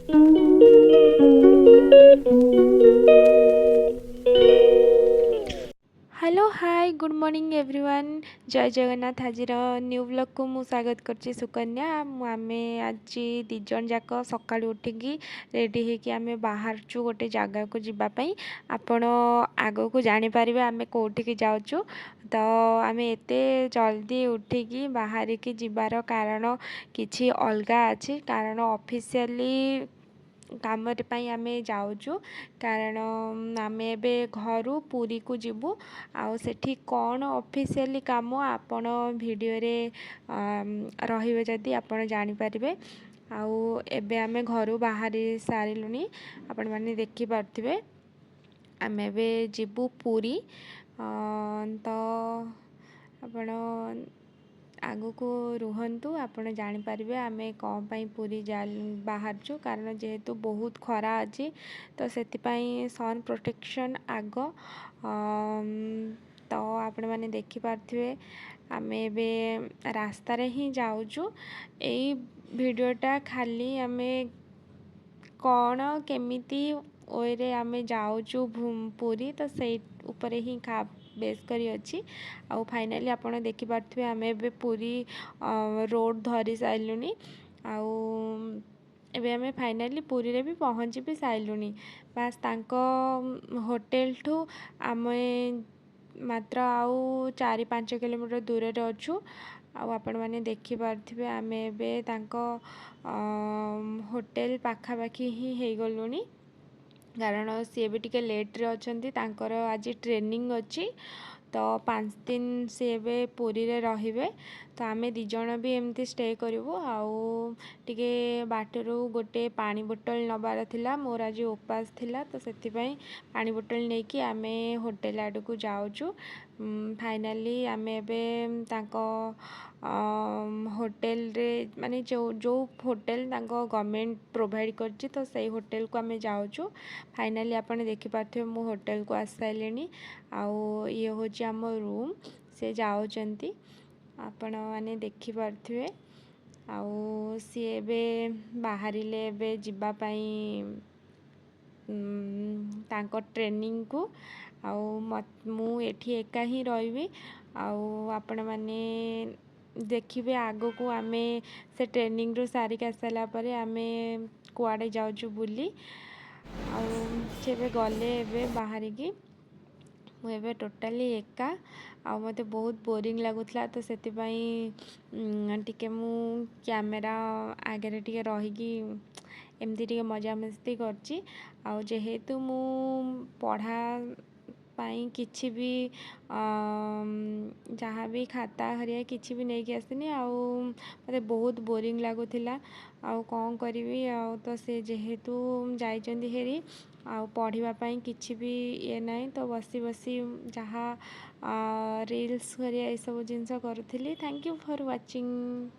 Hello hi good morning everyone. जय जगन्नाथ। आज new blog को मु स्वागत करची सुकन्या। आमे आज दिजन जाक सकाळु उठिकी रेडी होकी आमे बाहरचु गोटे जगह को जीवा पई। आपण आगो को जानि परिबे आमे कोठिकी जाउचु। तो आमे एते जल्दी उठिकी बाहर की जीवार कारण किछि अलगा अछि। कारण ऑफिशियली काम आमे जाउचु। कारण आमे एबे घरु पुरी को जीवु। आउ सेठी कौन ऑफिशियली काम आपण वीडियो रे रहिबे जदी आपण जानि परिबे। आउ एबे आमे घरु बाहरी सारिलुनी आपण माने देखि पारथिबे। आमे एबे जीवु पुरी। तो आपण आगो को रुहंतु आपण जानि परिबे आमे कौन पई पुरी बाहरचु। कारण जेहेतु बहुत खरा अछि तो सेति पई सन प्रोटेक्शन आगो। तो आपण माने देखि पारथिबे आमे एबे रास्ता रे ही जाउचु। एई वीडियोटा खाली आमे कौन केमिति ओय रे आमे जाउचु पुरी तो सेई ऊपर ही बेस करी अछि। आउ फाइनली आपण देखि पारथिबे आमे एबे पुरी रोड धरी साइलुनी। आउ एबे आमे फाइनली पुरी रे भी पहुंची भी साइलुनी। बास तांको होटल ठू आमे मात्र आउ 4-5 किलोमीटर दूर रे अछु। आउ आपण माने देखि पारथिबे आमे एबे तांको होटल पाखा पाखी ही हे गलुनी। कारण सी भी टिके लेट रे अछंती तांकर आज ट्रेनिंग अछि। तो 5 दिन सी एबे पुरी रे रहिबे। तो आमे दी जण भी एमती स्टे करिवो। आउ टिके बाटरू गोटे पानी बोतल नबार थिला। मोर आज उपास थिला तो सेति पई पानी बोतल नै कि आमे होटल आडू को जाउचु। फाइनली आमे एबे तांको होटल रे माने जो होटल तांको गवर्नमेंट प्रोवाइड करछि तो सही होटल को आमे जाउचु। फाइनली आपण देखि पारथिबे मु होटल को आसाइलेनी। आउ ये होछि हमर रूम से जाउचंती आपण माने देखि पारथिबे। आउ सी एबे बाहरिले एबे जिबा पई तांको ट्रेनिंग को। आउ मु एठी एका ही रहिबी। आउ आपण माने देखिबे आगो को आमे से ट्रेनिंग रो सारी के आसला परे आमे कुआडे जाउचु बुली। आउ छेबे गले एबे बाहरी की मु एबे टोटाली एका। आउ मते बहुत बोरिंग लागुथला तो सेति पई टिके मु कैमरा आगे रे टिके रही की एमती टिके मजा मस्ती करची। आउ जेहेतु मु पढ़ा पाई किछि भी जहाँ भी खाता हरिया किछि भी नहीं के आसनी। आउ मते बहुत बोरिंग लागुथिला। आउ कौन करिवि आउ तो से जेहेतु जाइचंदी हेरी आउ पढ़िबा पई किछि भी ये नहीं तो बसी बसी जहाँ रील्स हरिया ए सब जिंस करूथिली। Thank you for watching.